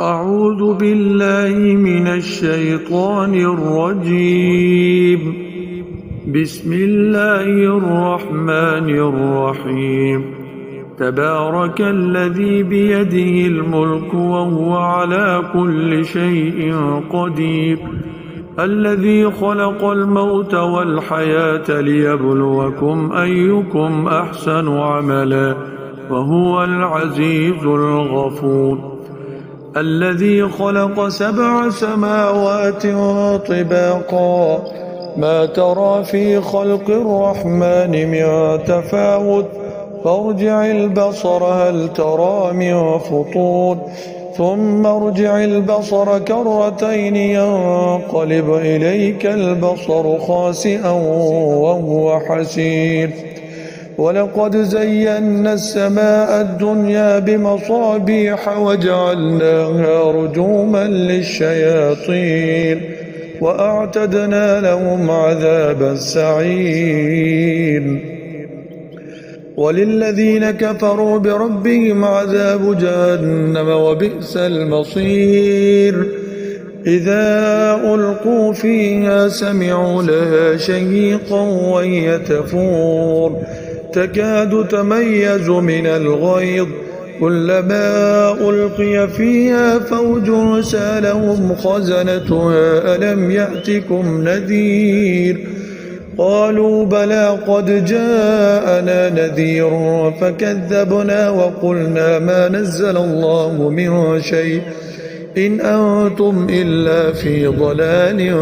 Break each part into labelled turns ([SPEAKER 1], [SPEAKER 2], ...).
[SPEAKER 1] أعوذ بالله من الشيطان الرجيم. بسم الله الرحمن الرحيم. تبارك الذي بيده الملك وهو على كل شيء قدير، الذي خلق الموت والحياة ليبلوكم أيكم أحسن عملا وهو العزيز الغفور. الذي خلق 7 سماوات طباقا، ما ترى في خلق الرحمن من تفاوت، فارجع البصر هل ترى من فطور، ثم ارجع البصر كرتين ينقلب إليك البصر خاسئا وهو حسير. ولقد زينا السماء الدنيا بمصابيح وجعلناها رجوما للشياطين وأعتدنا لهم عذاب السعير. وللذين كفروا بربهم عذاب جهنم وبئس المصير. إذا ألقوا فيها سمعوا لها شهيقا وهي تفور، تكاد تميز من الغيظ، كلما ألقي فيها فوج سألهم خزنتها ألم يأتكم نذير، قالوا بلى قد جاءنا نذير فكذبنا وقلنا ما نزل الله من شيء إن أنتم إلا في ضلال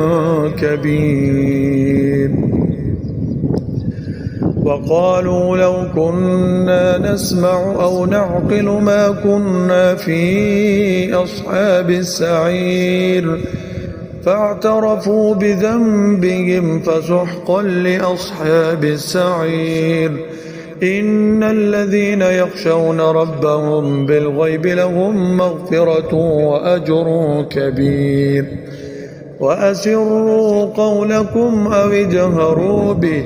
[SPEAKER 1] كبير. وقالوا لو كنا نسمع أو نعقل ما كنا في أصحاب السعير، فاعترفوا بذنبهم فسحقا لأصحاب السعير. إن الذين يخشون ربهم بالغيب لهم مغفرة وأجر كبير. وأسروا قولكم أو اجهروا به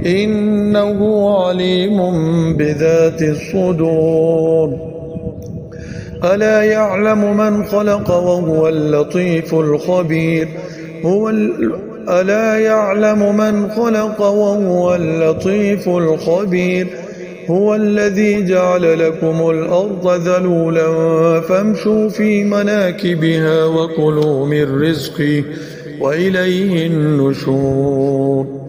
[SPEAKER 1] إنه عليم بذات الصدور. ألا يعلم من خلق وهو اللطيف الخبير. ألا يعلم من خلق وهو اللطيف الخبير. هو الذي جعل لكم الأرض ذلولا فامشوا في مناكبها وكلوا من رزقه وإليه النشور.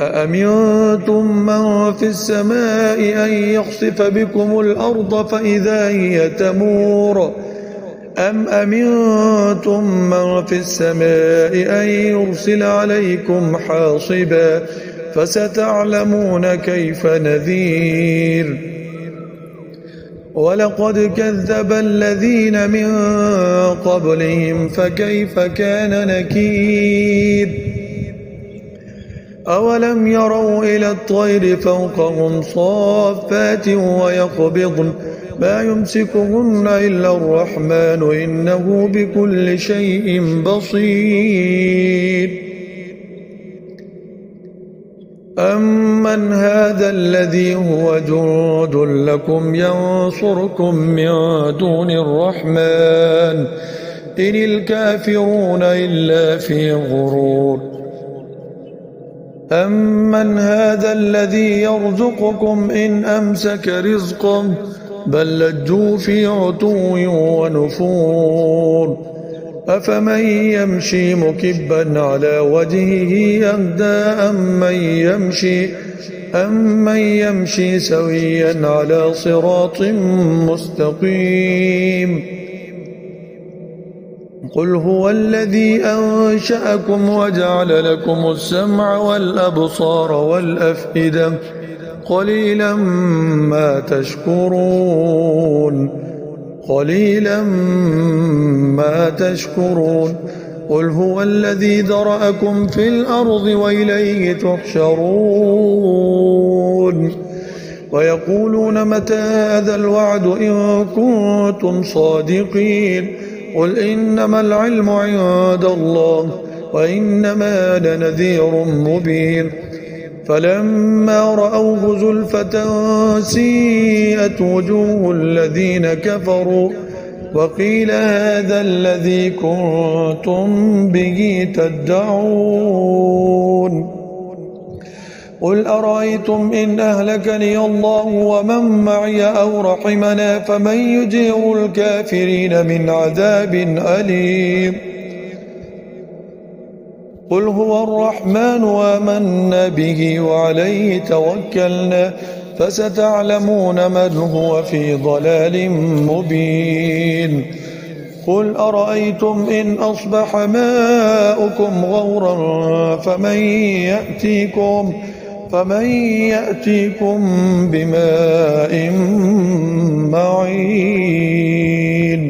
[SPEAKER 1] أأمنتم من في السماء أن يخسف بكم الأرض فإذا هي تمور، أم أمنتم من في السماء أن يرسل عليكم حاصبا فستعلمون كيف نذير. ولقد كذب الذين من قبلهم فكيف كان نكير. أولم يروا إلى الطير فوقهم صافات ويقبضن ما يمسكهن إلا الرحمن إنه بكل شيء بصير. أمن هذا الذي هو جند لكم ينصركم من دون الرحمن إن الكافرون إلا في غرور. أمن هذا الذي يرزقكم إن أمسك رزقه بل لجوا في عتو ونفور. أفمن يمشي مكبا على وجهه أهدى أمن يمشي سويا على صراط مستقيم. قل هو الذي أنشأكم وجعل لكم السمع والأبصار والأفئدة قليلا ما تشكرون. قل هو الذي ذرأكم في الأرض وإليه تحشرون. ويقولون متى هذا الوعد إن كنتم صادقين. قل إنما العلم عند الله وإنما أنا نذير مبين. فلما رأوه زلفة سيئت وجوه الذين كفروا وقيل هذا الذي كنتم به تدعون قل أرأيتم إن أهلكني الله ومن معي أو رحمنا فمن يجير الكافرين من عذاب أليم قل هو الرحمن آمنا به وعليه توكلنا فستعلمون من هو في ضلال مبين قل أرأيتم إن أصبح ماؤكم غورا فمن يأتيكم بماء معين.